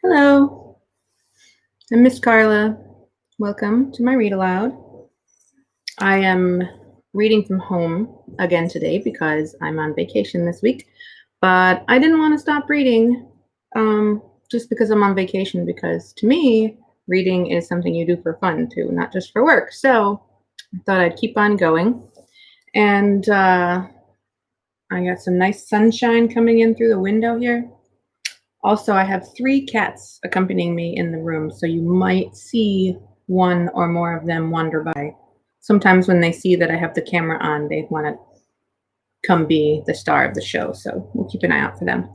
Hello, I'm Miss Carla. Welcome to my Read Aloud. I am reading from home again today because I'm on vacation this week, but I didn't want to stop reading just because I'm on vacation, because to me, reading is something you do for fun too, not just for work. So I thought I'd keep on going. And I got some nice sunshine coming in through the window here. Also, I have 3 cats accompanying me in the room, so you might see one or more of them wander by. Sometimes when they see that I have the camera on, they want to come be the star of the show, so we'll keep an eye out for them.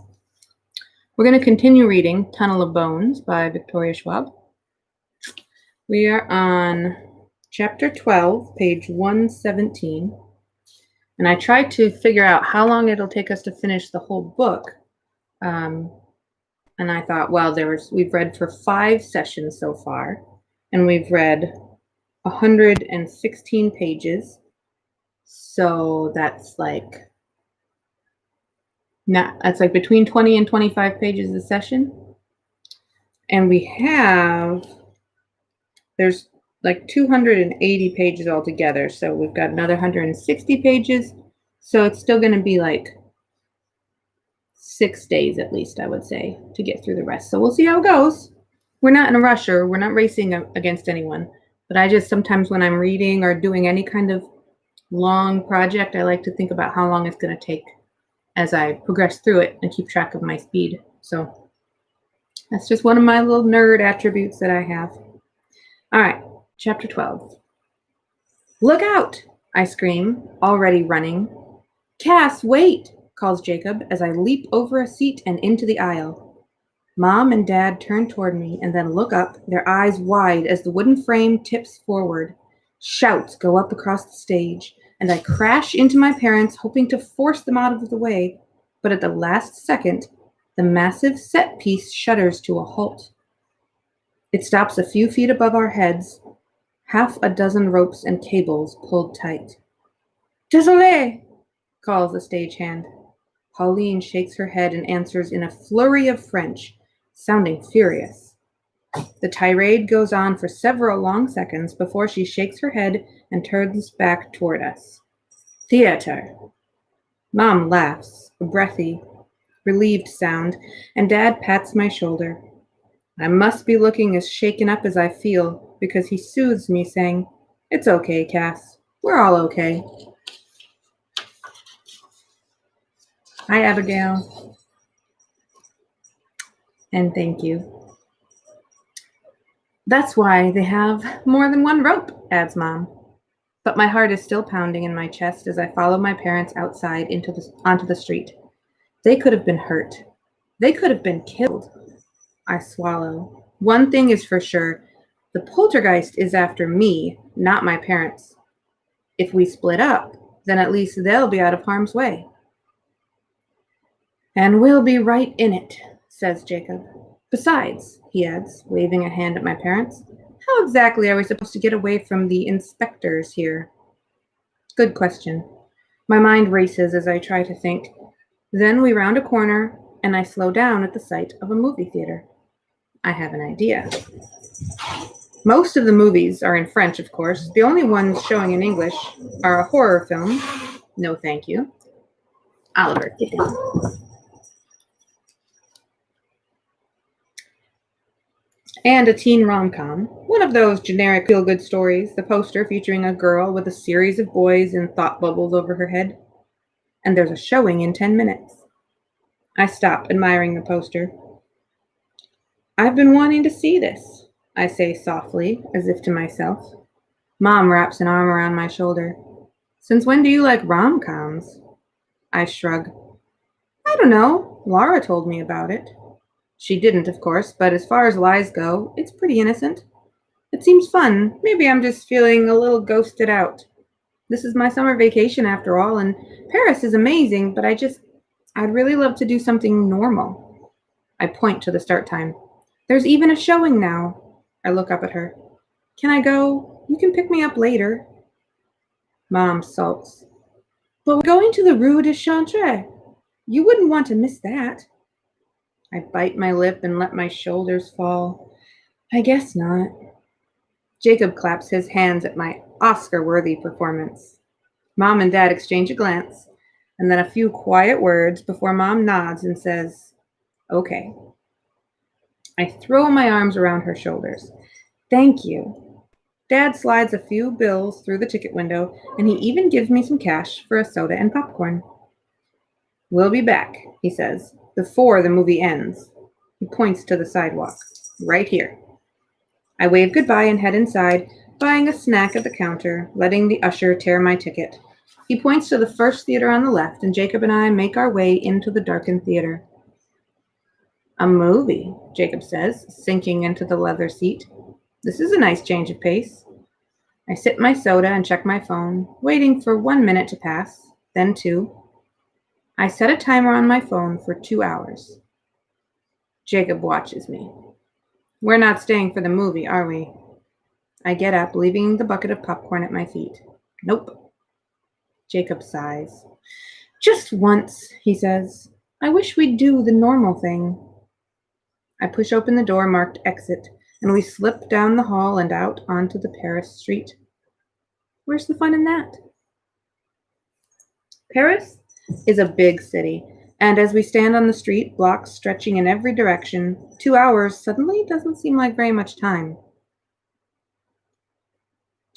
We're going to continue reading Tunnel of Bones by Victoria Schwab. We are on chapter 12, page 117, and I tried to figure out how long it'll take us to finish the whole book. And I thought, well, we've read for 5 sessions so far, and we've read 116 pages. So that's like between 20 and 25 pages a session. And there's like 280 pages altogether. So we've got another 160 pages. So it's still going to be like 6 days at least, I would say, to get through the rest. So we'll see how it goes. We're not in a rush, or we're not racing against anyone. But I just sometimes when I'm reading or doing any kind of long project, I like to think about how long it's going to take as I progress through it and keep track of my speed. So that's just one of my little nerd attributes that I have. All right, chapter 12. Look out, I scream, already running. Cass, wait, calls Jacob as I leap over a seat and into the aisle. Mom and Dad turn toward me and then look up, their eyes wide as the wooden frame tips forward. Shouts go up across the stage, and I crash into my parents, hoping to force them out of the way, but at the last second, the massive set piece shudders to a halt. It stops a few feet above our heads, half a dozen ropes and cables pulled tight. Désolé, calls the stagehand. Pauline shakes her head and answers in a flurry of French, sounding furious. The tirade goes on for several long seconds before she shakes her head and turns back toward us. Theater. Mom laughs, a breathy, relieved sound, and Dad pats my shoulder. I must be looking as shaken up as I feel, because he soothes me, saying, It's okay, Cass. We're all okay. Hi, Abigail. And thank you. That's why they have more than one rope, adds Mom. But my heart is still pounding in my chest as I follow my parents outside onto the street. They could have been hurt. They could have been killed. I swallow. One thing is for sure. The poltergeist is after me, not my parents. If we split up, then at least they'll be out of harm's way. And we'll be right in it, says Jacob. Besides, he adds, waving a hand at my parents, how exactly are we supposed to get away from the inspectors here? Good question. My mind races as I try to think. Then we round a corner, and I slow down at the sight of a movie theater. I have an idea. Most of the movies are in French, of course. The only ones showing in English are a horror film. No, thank you. Oliver, get down. And a teen rom-com, one of those generic feel-good stories, the poster featuring a girl with a series of boys in thought bubbles over her head. And there's a showing in 10 minutes. I stop, admiring the poster. I've been wanting to see this, I say softly, as if to myself. Mom wraps an arm around my shoulder. Since when do you like rom-coms? I shrug. I don't know. Laura told me about it. She didn't, of course, but as far as lies go, it's pretty innocent. It seems fun. Maybe I'm just feeling a little ghosted out. This is my summer vacation after all, and Paris is amazing, but I'd really love to do something normal. I point to the start time. There's even a showing now. I look up at her. Can I go? You can pick me up later. Mom sulks. But we're going to the Rue de Chantre. You wouldn't want to miss that. I bite my lip and let my shoulders fall. I guess not. Jacob claps his hands at my Oscar-worthy performance. Mom and Dad exchange a glance, and then a few quiet words before Mom nods and says, "Okay." I throw my arms around her shoulders. "Thank you." Dad slides a few bills through the ticket window, and he even gives me some cash for a soda and popcorn. "We'll be back," he says, "before the movie ends." He points to the sidewalk. "Right here." I wave goodbye and head inside, buying a snack at the counter, letting the usher tear my ticket. He points to the first theater on the left, and Jacob and I make our way into the darkened theater. "A movie," Jacob says, sinking into the leather seat. "This is a nice change of pace." I sip my soda and check my phone, waiting for 1 minute to pass, then 2. I set a timer on my phone for 2 hours. Jacob watches me. "We're not staying for the movie, are we?" I get up, leaving the bucket of popcorn at my feet. "Nope." Jacob sighs. "Just once," he says. "I wish we'd do the normal thing." I push open the door marked exit, and we slip down the hall and out onto the Paris street. Where's the fun in that? Paris is a big city, and as we stand on the street, blocks stretching in every direction, 2 hours suddenly doesn't seem like very much time.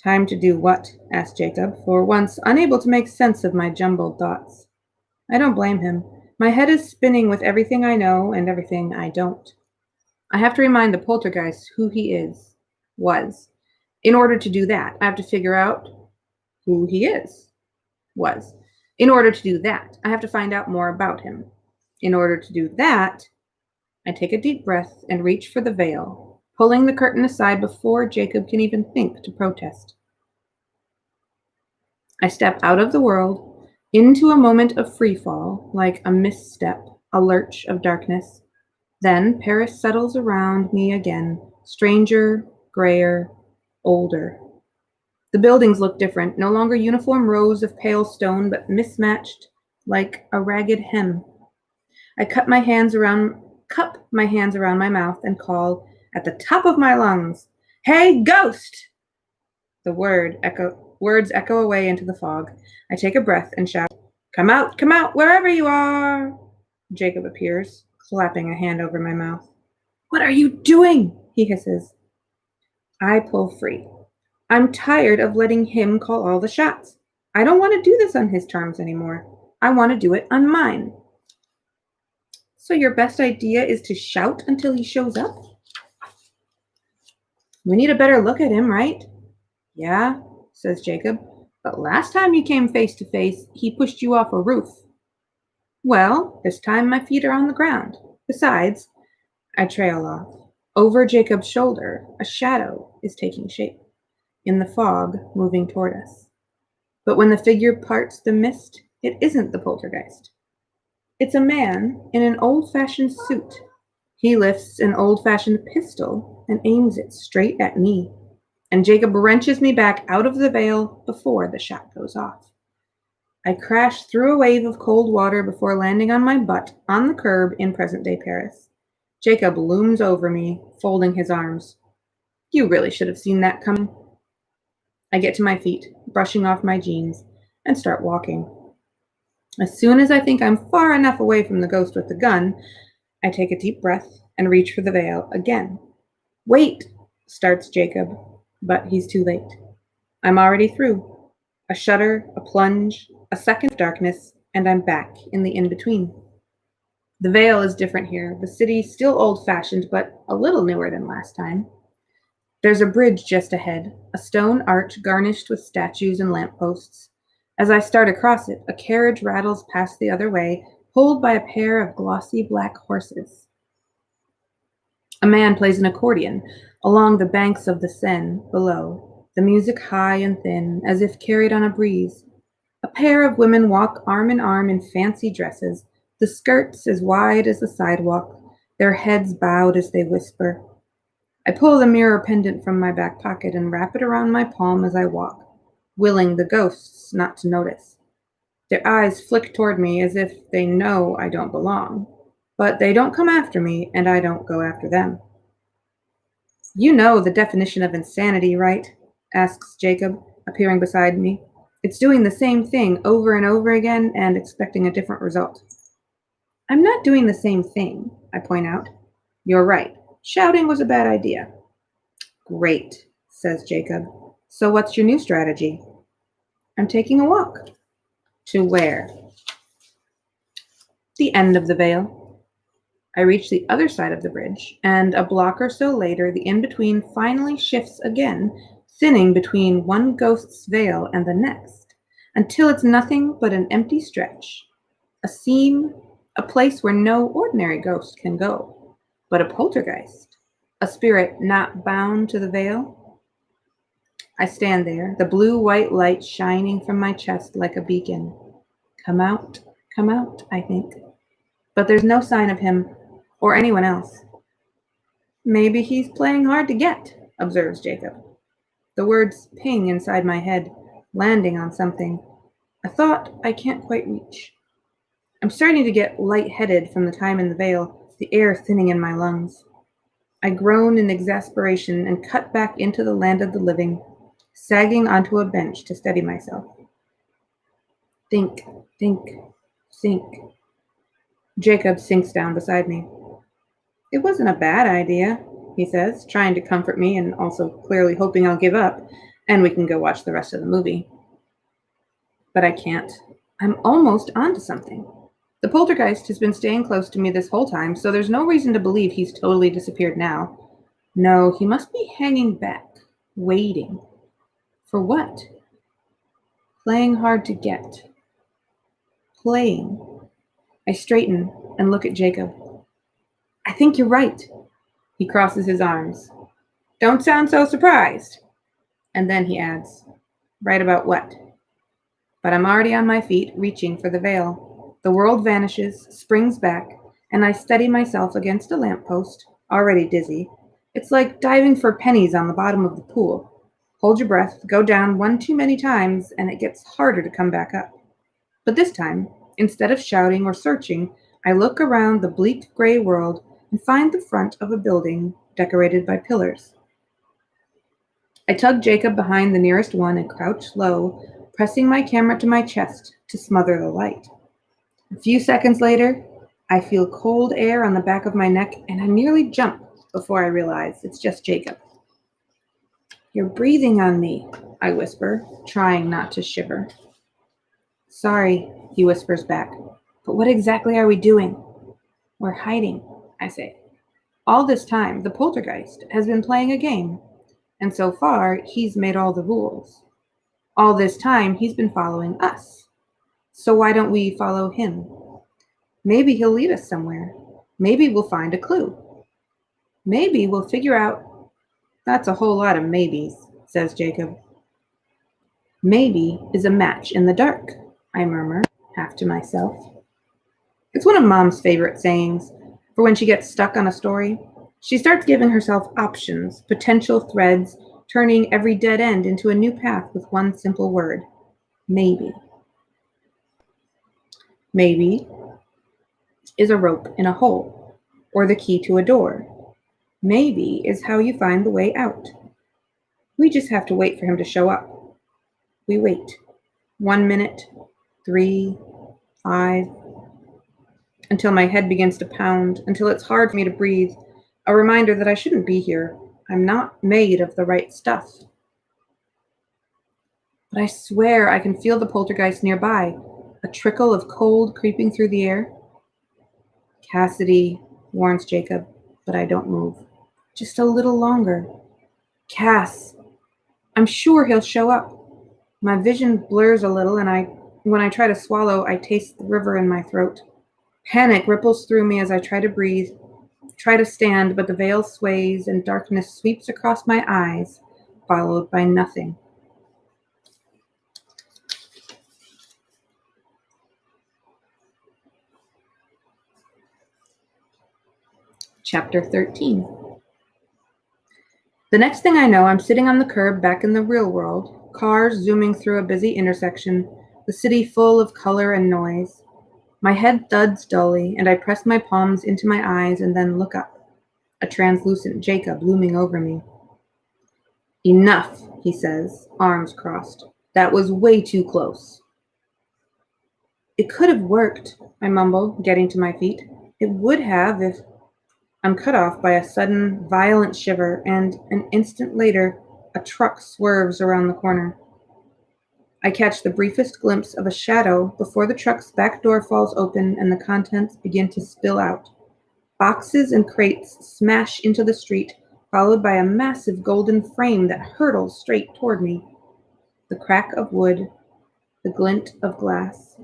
"Time to do what?" asked Jacob, for once unable to make sense of my jumbled thoughts. I don't blame him. My head is spinning with everything I know and everything I don't. I have to remind the poltergeist who he was. In order to do that, I have to figure out who he was. In order to do that, I have to find out more about him. In order to do that, I take a deep breath and reach for the veil, pulling the curtain aside before Jacob can even think to protest. I step out of the world, into a moment of free fall, like a misstep, a lurch of darkness. Then Paris settles around me again, stranger, grayer, older. The buildings look different, no longer uniform rows of pale stone, but mismatched, like a ragged hem. I cup my hands around my mouth and call at the top of my lungs, "Hey, ghost!" The words echo away into the fog. I take a breath and shout, come out, wherever you are!" Jacob appears, clapping a hand over my mouth. "What are you doing?" he hisses. I pull free. I'm tired of letting him call all the shots. I don't want to do this on his terms anymore. I want to do it on mine. "So your best idea is to shout until he shows up?" "We need a better look at him, right?" "Yeah," says Jacob, "but last time you came face to face, he pushed you off a roof." "Well, this time my feet are on the ground. Besides," I trail off. Over Jacob's shoulder, a shadow is taking shape, in the fog, moving toward us. But when the figure parts the mist, it isn't the poltergeist. It's a man in an old-fashioned suit. He lifts an old-fashioned pistol and aims it straight at me, and Jacob wrenches me back out of the veil before the shot goes off. I crash through a wave of cold water before landing on my butt on the curb in present-day Paris. Jacob looms over me, folding his arms. "You really should have seen that coming." I get to my feet, brushing off my jeans, and start walking. As soon as I think I'm far enough away from the ghost with the gun, I take a deep breath and reach for the veil again. "Wait," starts Jacob, but he's too late. I'm already through. A shudder, a plunge, a second of darkness, and I'm back in the in-between. The veil is different here. The city's still old-fashioned, but a little newer than last time. There's a bridge just ahead, a stone arch garnished with statues and lampposts. As I start across it, a carriage rattles past the other way, pulled by a pair of glossy black horses. A man plays an accordion along the banks of the Seine below, the music high and thin, as if carried on a breeze. A pair of women walk arm in arm in fancy dresses, the skirts as wide as the sidewalk, their heads bowed as they whisper. I pull the mirror pendant from my back pocket and wrap it around my palm as I walk, willing the ghosts not to notice. Their eyes flick toward me as if they know I don't belong. But they don't come after me, and I don't go after them. You know the definition of insanity, right? Asks Jacob, appearing beside me. It's doing the same thing over and over again and expecting a different result. I'm not doing the same thing, I point out. You're right. Shouting was a bad idea. Great, says Jacob. So what's your new strategy? I'm taking a walk. To where? The end of the vale. I reach the other side of the bridge, and a block or so later, the in-between finally shifts again, thinning between one ghost's veil and the next, until it's nothing but an empty stretch, a seam, a place where no ordinary ghost can go, but a poltergeist, a spirit not bound to the veil. I stand there, the blue-white light shining from my chest like a beacon. Come out, I think. But there's no sign of him, or anyone else. Maybe he's playing hard to get, observes Jacob. The words ping inside my head, landing on something, a thought I can't quite reach. I'm starting to get lightheaded from the time in the vale, the air thinning in my lungs. I groan in exasperation and cut back into the land of the living, sagging onto a bench to steady myself. Think, think, think. Jacob sinks down beside me. It wasn't a bad idea, he says, trying to comfort me and also clearly hoping I'll give up and we can go watch the rest of the movie. But I can't. I'm almost onto something. The poltergeist has been staying close to me this whole time, so there's no reason to believe he's totally disappeared now. No, he must be hanging back, waiting. For what? Playing hard to get. Playing. I straighten and look at Jacob. I think you're right. He crosses his arms. Don't sound so surprised. And then he adds, right about what? But I'm already on my feet, reaching for the veil. The world vanishes, springs back, and I steady myself against a lamppost, already dizzy. It's like diving for pennies on the bottom of the pool. Hold your breath, go down one too many times, and it gets harder to come back up. But this time, instead of shouting or searching, I look around the bleak gray world and find the front of a building decorated by pillars. I tug Jacob behind the nearest one and crouch low, pressing my camera to my chest to smother the light. A few seconds later, I feel cold air on the back of my neck and I nearly jump before I realize it's just Jacob. You're breathing on me, I whisper, trying not to shiver. Sorry, he whispers back, but what exactly are we doing? We're hiding, I say. All this time, the poltergeist has been playing a game, and so far, he's made all the rules. All this time, he's been following us. So why don't we follow him? Maybe he'll lead us somewhere. Maybe we'll find a clue. Maybe we'll figure out. That's a whole lot of maybes, says Jacob. Maybe is a match in the dark, I murmur, half to myself. It's one of Mom's favorite sayings, for when she gets stuck on a story. She starts giving herself options, potential threads, turning every dead end into a new path with one simple word. Maybe. Maybe is a rope in a hole, or the key to a door. Maybe is how you find the way out. We just have to wait for him to show up. We wait. 1 minute, 3, 5, until my head begins to pound, until it's hard for me to breathe, a reminder that I shouldn't be here. I'm not made of the right stuff. But I swear I can feel the poltergeist nearby, a trickle of cold creeping through the air. Cassidy, warns Jacob, but I don't move. Just a little longer. Cass. I'm sure he'll show up. My vision blurs a little, and when I try to swallow, I taste the river in my throat. Panic ripples through me as I try to breathe, try to stand, but the veil sways and darkness sweeps across my eyes, followed by nothing. Chapter 13. The next thing I know, I'm sitting on the curb back in the real world, cars zooming through a busy intersection, the city full of color and noise. My head thuds dully, and I press my palms into my eyes and then look up, a translucent Jacob looming over me. "Enough," he says, arms crossed. "That was way too close." "It could have worked," I mumble, getting to my feet. "It would have if—" I'm cut off by a sudden, violent shiver, and an instant later, a truck swerves around the corner. I catch the briefest glimpse of a shadow before the truck's back door falls open and the contents begin to spill out. Boxes and crates smash into the street, followed by a massive golden frame that hurtles straight toward me. The crack of wood, the glint of glass.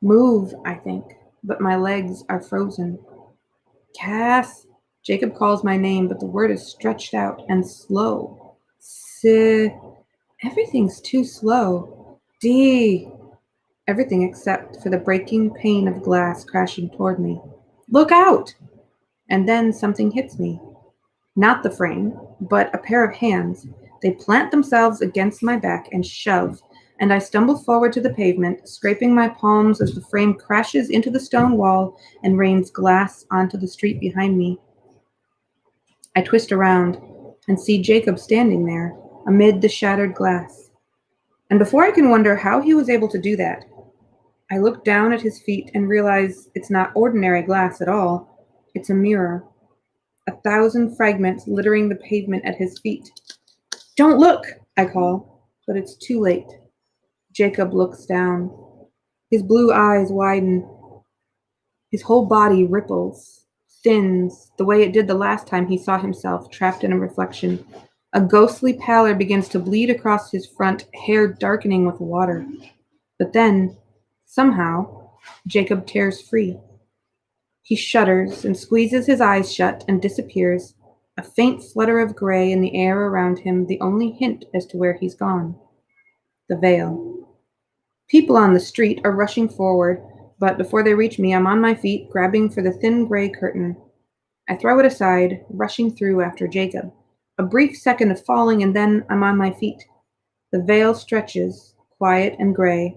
Move, I think, but my legs are frozen. "Cass!" Jacob calls my name, but the word is stretched out and slow. Everything's too slow. D. Everything except for the breaking pane of glass crashing toward me. "Look out!" And then something hits me. Not the frame, but a pair of hands. They plant themselves against my back and shove, and I stumble forward to the pavement, scraping my palms as the frame crashes into the stone wall and rains glass onto the street behind me. I twist around and see Jacob standing there, amid the shattered glass. And before I can wonder how he was able to do that, I look down at his feet and realize it's not ordinary glass at all. It's a mirror. 1,000 fragments littering the pavement at his feet. "Don't look!" I call, but it's too late. Jacob looks down. His blue eyes widen. His whole body ripples, thins, the way it did the last time he saw himself trapped in a reflection. A ghostly pallor begins to bleed across his front, hair darkening with water. But then, somehow, Jacob tears free. He shudders and squeezes his eyes shut and disappears, a faint flutter of gray in the air around him, the only hint as to where he's gone. The veil. People on the street are rushing forward, but before they reach me, I'm on my feet, grabbing for the thin gray curtain. I throw it aside, rushing through after Jacob. A brief second of falling, and then I'm on my feet. The veil stretches, quiet and gray.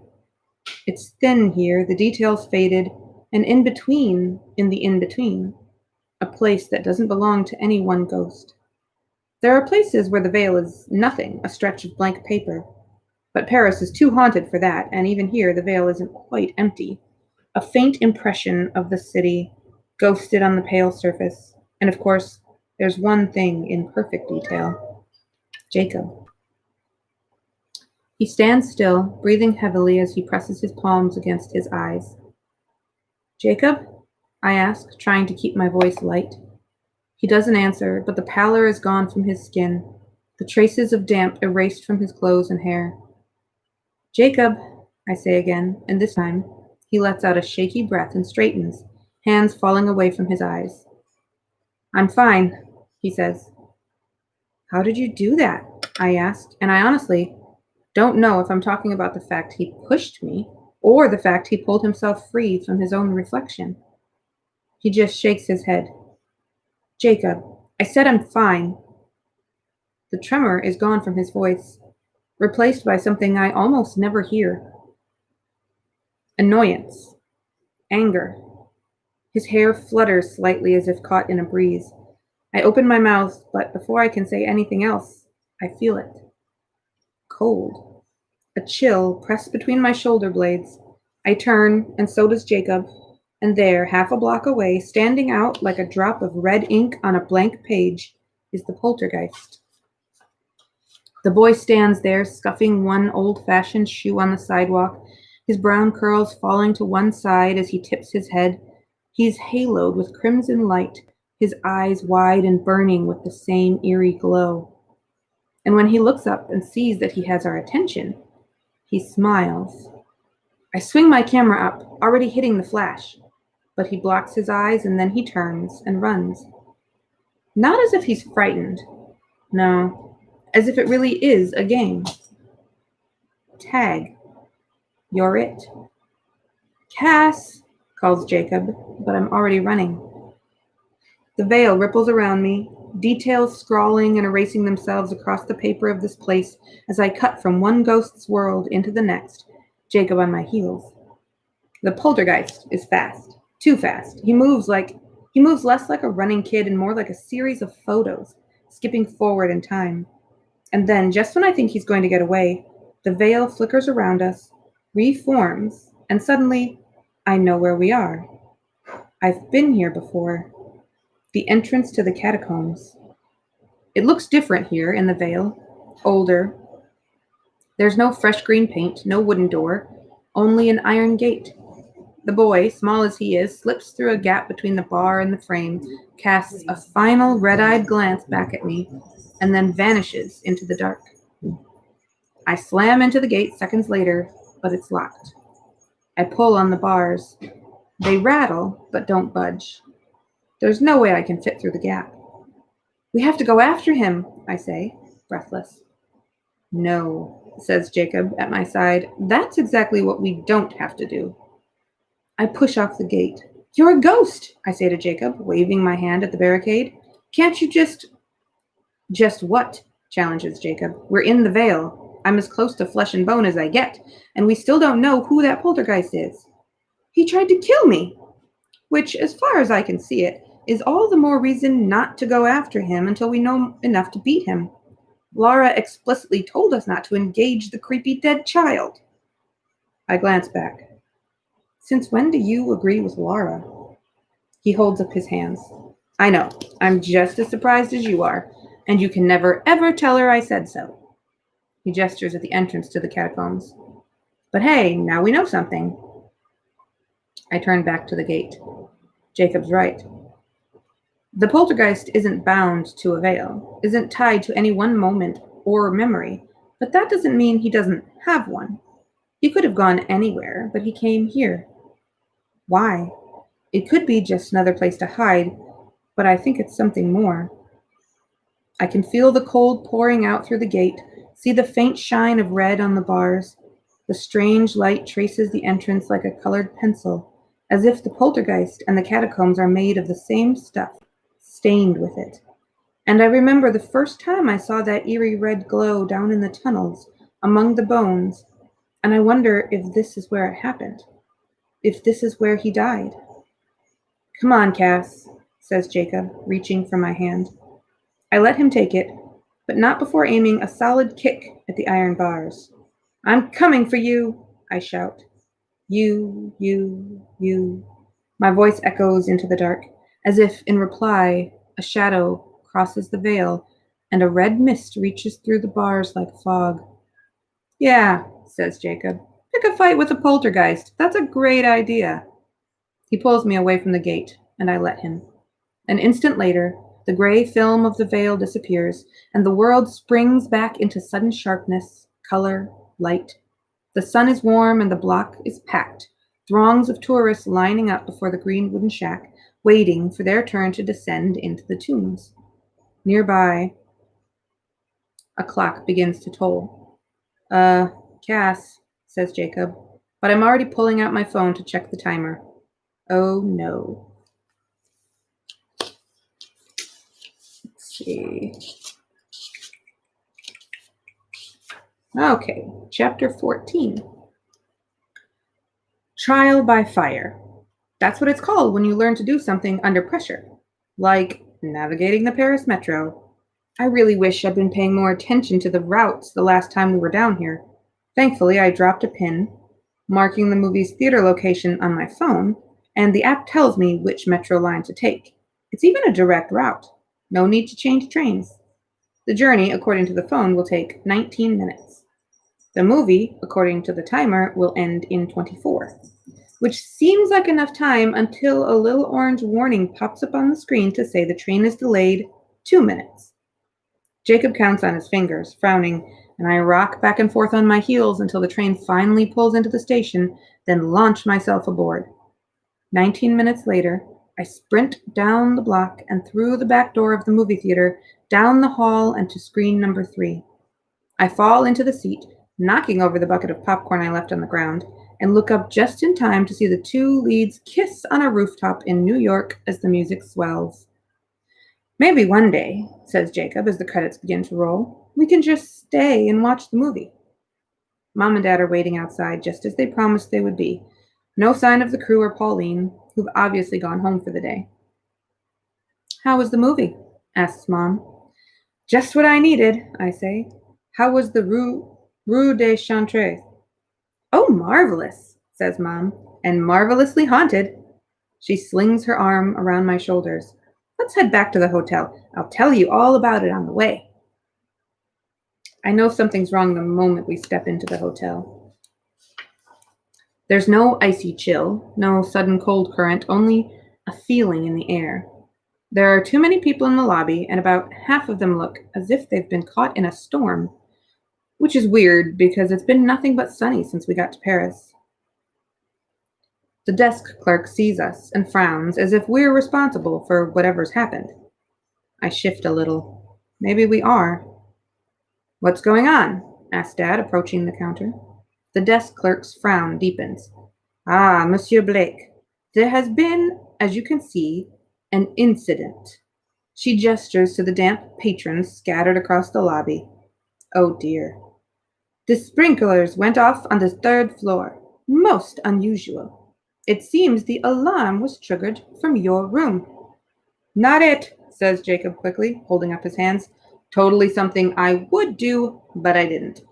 It's thin here, the details faded, and in the in-between, a place that doesn't belong to any one ghost. There are places where the veil is nothing, a stretch of blank paper. But Paris is too haunted for that, and even here the veil isn't quite empty. A faint impression of the city, ghosted on the pale surface. And of course, there's one thing in perfect detail. Jacob. He stands still, breathing heavily as he presses his palms against his eyes. "Jacob?" I ask, trying to keep my voice light. He doesn't answer, but the pallor is gone from his skin, the traces of damp erased from his clothes and hair. "Jacob," I say again, and this time he lets out a shaky breath and straightens, hands falling away from his eyes. "I'm fine," he says. "How did you do that?" I asked, and I honestly don't know if I'm talking about the fact he pushed me or the fact he pulled himself free from his own reflection. He just shakes his head. "Jacob, I said I'm fine." The tremor is gone from his voice, replaced by something I almost never hear. Annoyance. Anger. His hair flutters slightly as if caught in a breeze. I open my mouth, but before I can say anything else, I feel it. Cold. A chill pressed between my shoulder blades. I turn, and so does Jacob, and there, half a block away, standing out like a drop of red ink on a blank page, is the poltergeist. The boy stands there, scuffing one old-fashioned shoe on the sidewalk, his brown curls falling to one side as he tips his head. He's haloed with crimson light, his eyes wide and burning with the same eerie glow. And when he looks up and sees that he has our attention, he smiles. I swing my camera up, already hitting the flash, but he blocks his eyes and then he turns and runs. Not as if he's frightened. No, as if it really is a game. Tag. You're it. "Cass," calls Jacob, but I'm already running. The veil ripples around me, details scrawling and erasing themselves across the paper of this place as I cut from one ghost's world into the next, Jacob on my heels. The poltergeist is fast, too fast. He moves less like a running kid and more like a series of photos, skipping forward in time. And then, just when I think he's going to get away, the veil flickers around us, reforms, and suddenly I know where we are. I've been here before. The entrance to the catacombs. It looks different here in the veil, older. There's no fresh green paint, no wooden door, only an iron gate. The boy, small as he is, slips through a gap between the bar and the frame, casts a final red-eyed glance back at me, and then vanishes into the dark. I slam into the gate seconds later, but it's locked. I pull on the bars. They rattle, but don't budge. There's no way I can fit through the gap. We have to go after him, I say, breathless. No, says Jacob at my side. That's exactly what we don't have to do. I push off the gate. You're a ghost, I say to Jacob, waving my hand at the barricade. Can't you just... Just what? Challenges Jacob. We're in the veil. I'm as close to flesh and bone as I get, and we still don't know who that poltergeist is. He tried to kill me, which, as far as I can see it, is all the more reason not to go after him until we know enough to beat him. Laura explicitly told us not to engage the creepy dead child. I glance back. Since when do you agree with Laura? He holds up his hands. I know, I'm just as surprised as you are, and you can never ever tell her I said so. He gestures at the entrance to the catacombs. But hey, now we know something. I turn back to the gate. Jacob's right. The poltergeist isn't bound to a veil, isn't tied to any one moment or memory, but that doesn't mean he doesn't have one. He could have gone anywhere, but he came here. Why? It could be just another place to hide, but I think it's something more. I can feel the cold pouring out through the gate, see the faint shine of red on the bars. The strange light traces the entrance like a colored pencil, as if the poltergeist and the catacombs are made of the same stuff, stained with it. And I remember the first time I saw that eerie red glow down in the tunnels, among the bones, and I wonder if this is where it happened, if this is where he died. Come on, Cass, says Jacob, reaching for my hand. I let him take it, but not before aiming a solid kick at the iron bars. I'm coming for you, I shout. You. My voice echoes into the dark, as if, in reply, a shadow crosses the veil, and a red mist reaches through the bars like fog. Yeah, says Jacob. Pick a fight with a poltergeist. That's a great idea. He pulls me away from the gate, and I let him. An instant later, the gray film of the veil disappears, and the world springs back into sudden sharpness, color, light. The sun is warm, and the block is packed, throngs of tourists lining up before the green wooden shack, waiting for their turn to descend into the tombs. Nearby, a clock begins to toll. Cass, says Jacob, but I'm already pulling out my phone to check the timer. Oh no. Let's see. Okay, chapter 14. Trial by fire. That's what it's called when you learn to do something under pressure, like navigating the Paris metro. I really wish I'd been paying more attention to the routes the last time we were down here. Thankfully, I dropped a pin, marking the movie's theater location on my phone, and the app tells me which metro line to take. It's even a direct route. No need to change trains. The journey, according to the phone, will take 19 minutes. The movie, according to the timer, will end in 24, which seems like enough time until a little orange warning pops up on the screen to say the train is delayed 2 minutes. Jacob counts on his fingers, frowning, and I rock back and forth on my heels until the train finally pulls into the station, then launch myself aboard. 19 minutes later, I sprint down the block and through the back door of the movie theater, down the hall and to screen number 3. I fall into the seat, knocking over the bucket of popcorn I left on the ground, and look up just in time to see the two leads kiss on a rooftop in New York as the music swells. Maybe one day, says Jacob as the credits begin to roll, we can just stay and watch the movie. Mom and Dad are waiting outside just as they promised they would be. No sign of the crew or Pauline, who've obviously gone home for the day. "How was the movie?" asks Mom. "Just what I needed," I say. "How was the Rue des Chantres?" "Oh, marvelous," says Mom, "and marvelously haunted." She slings her arm around my shoulders. "Let's head back to the hotel. I'll tell you all about it on the way." I know something's wrong the moment we step into the hotel. There's no icy chill, no sudden cold current, only a feeling in the air. There are too many people in the lobby, and about half of them look as if they've been caught in a storm, which is weird because it's been nothing but sunny since we got to Paris. The desk clerk sees us and frowns as if we're responsible for whatever's happened. I shift a little. Maybe we are. "What's going on?" asks Dad, approaching the counter. The desk clerk's frown deepens. "Ah, Monsieur Blake, there has been, as you can see, an incident." She gestures to the damp patrons scattered across the lobby. "Oh dear. The sprinklers went off on the third floor. Most unusual. It seems the alarm was triggered from your room." "Not it," says Jacob quickly, holding up his hands. "Totally something I would do, but I didn't."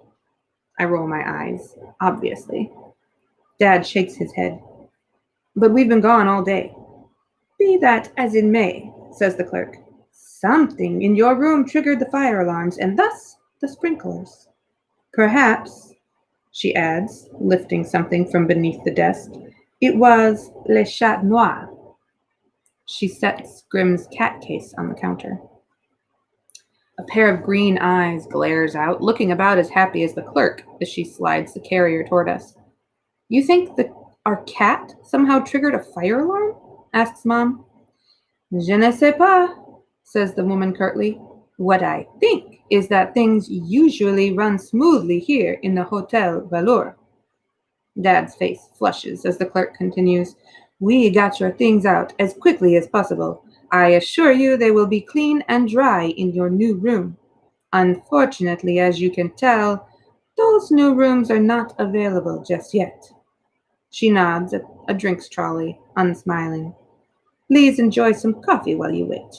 I roll my eyes, obviously. Dad shakes his head. "But we've been gone all day." "Be that as it may," says the clerk, "something in your room triggered the fire alarms and thus the sprinklers. Perhaps," she adds, lifting something from beneath the desk, "it was le chat noir." She sets Grimm's cat case on the counter. A pair of green eyes glares out, looking about as happy as the clerk as she slides the carrier toward us. "You think our cat somehow triggered a fire alarm?" asks Mom. "Je ne sais pas," says the woman curtly. "What I think is that things usually run smoothly here in the Hotel Valor." Dad's face flushes as the clerk continues. "We got your things out as quickly as possible. I assure you they will be clean and dry in your new room. Unfortunately, as you can tell, those new rooms are not available just yet." She nods at a drinks trolley, unsmiling. "Please enjoy some coffee while you wait."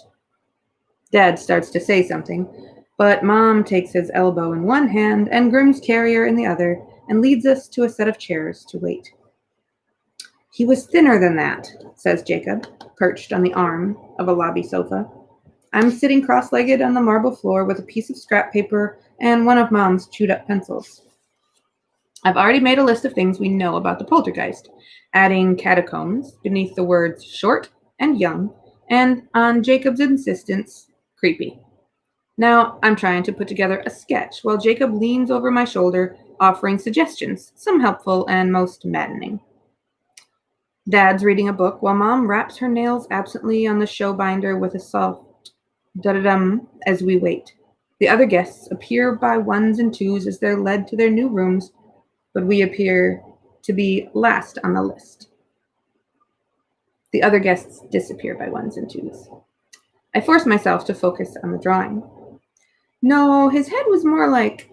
Dad starts to say something, but Mom takes his elbow in one hand and Grimm's carrier in the other and leads us to a set of chairs to wait. "He was thinner than that," says Jacob, perched on the arm of a lobby sofa. I'm sitting cross-legged on the marble floor with a piece of scrap paper and one of Mom's chewed-up pencils. I've already made a list of things we know about the poltergeist, adding catacombs beneath the words short and young, and, on Jacob's insistence, creepy. Now I'm trying to put together a sketch while Jacob leans over my shoulder, offering suggestions, some helpful and most maddening. Dad's reading a book while Mom wraps her nails absently on the show binder with a soft da-da-dum as we wait. The other guests appear by ones and twos as they're led to their new rooms, but we appear to be last on the list. The other guests disappear by ones and twos. I force myself to focus on the drawing. No, his head was more like...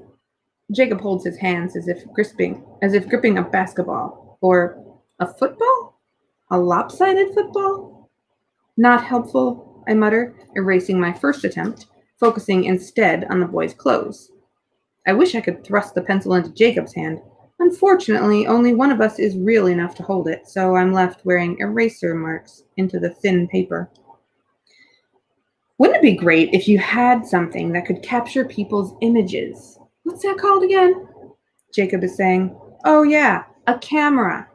Jacob holds his hands as if gripping a basketball. Or a football? A lopsided football? "Not helpful," I mutter, erasing my first attempt, focusing instead on the boy's clothes. I wish I could thrust the pencil into Jacob's hand. Unfortunately, only one of us is real enough to hold it, so I'm left wearing eraser marks into the thin paper. Wouldn't it be great if you had something that could capture people's images? What's that called again? Jacob is saying. "Oh yeah, a camera."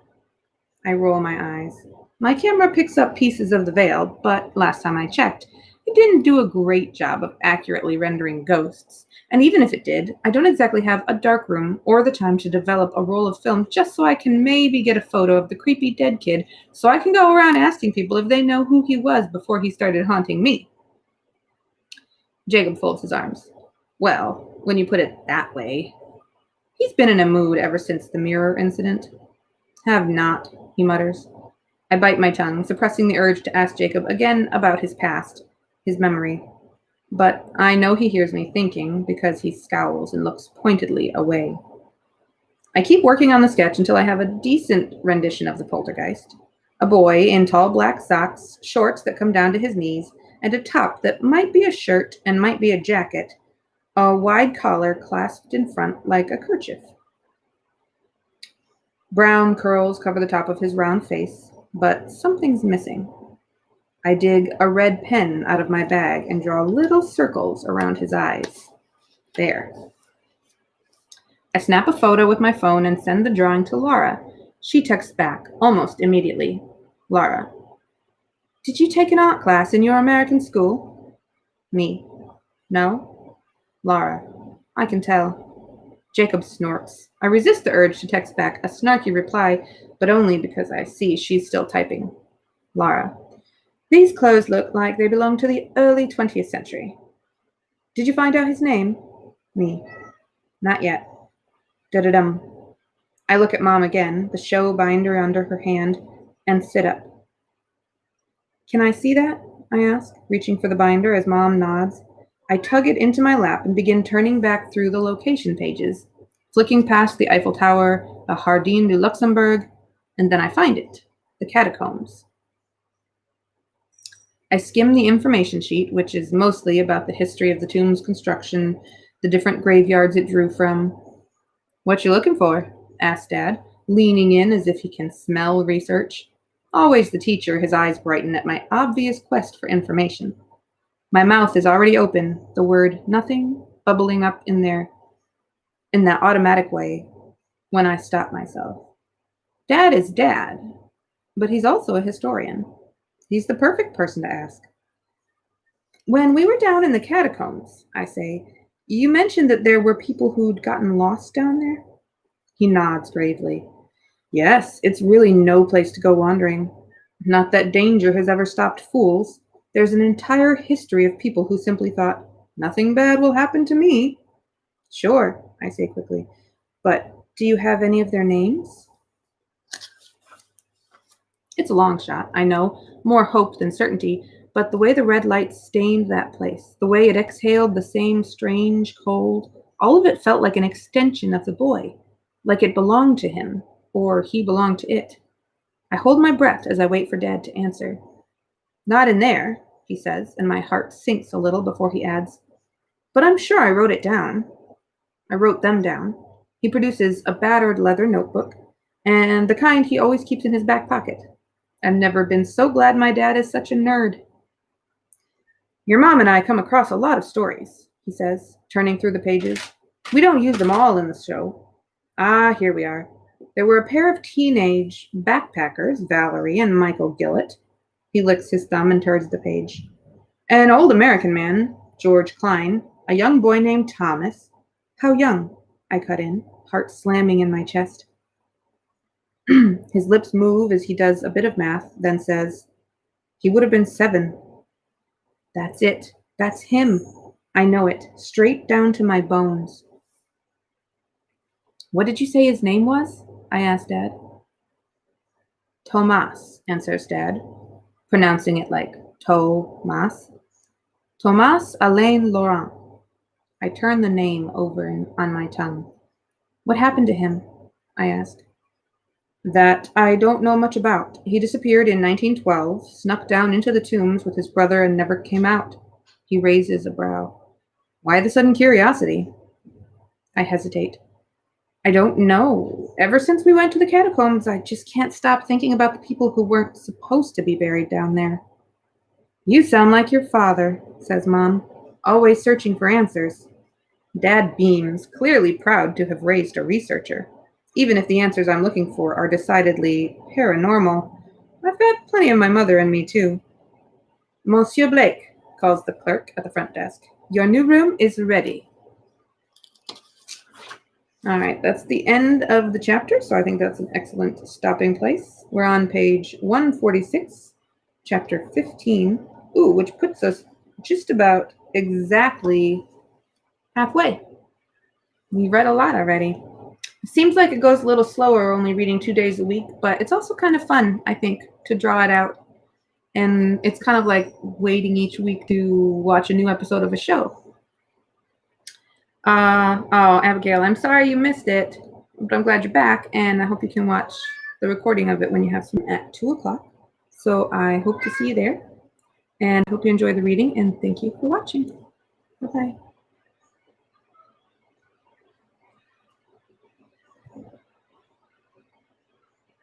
I roll my eyes. My camera picks up pieces of the veil, but last time I checked, it didn't do a great job of accurately rendering ghosts. And even if it did, I don't exactly have a dark room or the time to develop a roll of film just so I can maybe get a photo of the creepy dead kid so I can go around asking people if they know who he was before he started haunting me. Jacob folds his arms. "Well, when you put it that way, he's been in a mood ever since the mirror incident." "Have not," he mutters. I bite my tongue, suppressing the urge to ask Jacob again about his past, his memory. But I know he hears me thinking because he scowls and looks pointedly away. I keep working on the sketch until I have a decent rendition of the poltergeist. A boy in tall black socks, shorts that come down to his knees, and a top that might be a shirt and might be a jacket, a wide collar clasped in front like a kerchief. Brown curls cover the top of his round face, but something's missing. I dig a red pen out of my bag and draw little circles around his eyes. There. I snap a photo with my phone and send the drawing to Laura. She texts back almost immediately. Laura. Did you take an art class in your American school? Me. No? Laura. I can tell. Jacob snorts. I resist the urge to text back a snarky reply, but only because I see she's still typing. Laura. These clothes look like they belong to the early 20th century. Did you find out his name? Me. Not yet. Da-da-dum. I look at Mom again, the show binder under her hand, and sit up. Can I see that? I ask, reaching for the binder as Mom nods. I tug it into my lap and begin turning back through the location pages, flicking past the Eiffel Tower, the Jardin du Luxembourg, and then I find it, the catacombs. I skim the information sheet, which is mostly about the history of the tomb's construction, the different graveyards it drew from. What you looking for? Asked Dad, leaning in as if he can smell research. Always the teacher, his eyes brighten at my obvious quest for information. My mouth is already open, the word nothing bubbling up in there, in that automatic way, when I stop myself. Dad is Dad, but he's also a historian. He's the perfect person to ask. When we were down in the catacombs, I say, you mentioned that there were people who'd gotten lost down there? He nods gravely. Yes, it's really no place to go wandering. Not that danger has ever stopped fools. There's an entire history of people who simply thought, nothing bad will happen to me. Sure, I say quickly. But do you have any of their names? It's a long shot, I know, more hope than certainty, but the way the red light stained that place, the way it exhaled the same strange cold, all of it felt like an extension of the boy, like it belonged to him, or he belonged to it. I hold my breath as I wait for Dad to answer. Not in there, he says, and my heart sinks a little before he adds, but I'm sure I wrote it down. I wrote them down. He produces a battered leather notebook, and the kind he always keeps in his back pocket. I've never been so glad my dad is such a nerd. Your mom and I come across a lot of stories, he says, turning through the pages. We don't use them all in the show. Ah, here we are. There were a pair of teenage backpackers, Valerie and Michael Gillett. He licks his thumb and turns the page. An old American man, George Klein, a young boy named Thomas. How young? I cut in, heart slamming in my chest. His lips move as he does a bit of math, then says, he would have been 7. That's it. That's him. I know it, straight down to my bones. What did you say his name was? I asked Dad. Tomas, answers Dad, pronouncing it like Tomas. Tomas Alain Laurent. I turn the name over on my tongue. What happened to him? I asked. That I don't know much about. He disappeared in 1912, snuck down into the tombs with his brother and never came out. He raises a brow. Why the sudden curiosity? I hesitate. I don't know. Ever since we went to the catacombs, I just can't stop thinking about the people who weren't supposed to be buried down there. You sound like your father, says Mom, always searching for answers. Dad beams, clearly proud to have raised a researcher. Even if the answers I'm looking for are decidedly paranormal, I've got plenty of my mother in me, too. Monsieur Blake, calls the clerk at the front desk. Your new room is ready. All right, that's the end of the chapter, so I think that's an excellent stopping place. We're on page 146, chapter 15, which puts us just about exactly halfway. We read a lot already. Seems like it goes a little slower, only reading 2 days a week, but it's also kind of fun, I think, to draw it out. And it's kind of like waiting each week to watch a new episode of a show. Oh, Abigail, I'm sorry you missed it. But I'm glad you're back, and I hope you can watch the recording of it when you have some at 2 o'clock. So I hope to see you there, and hope you enjoy the reading, and thank you for watching. Bye-bye.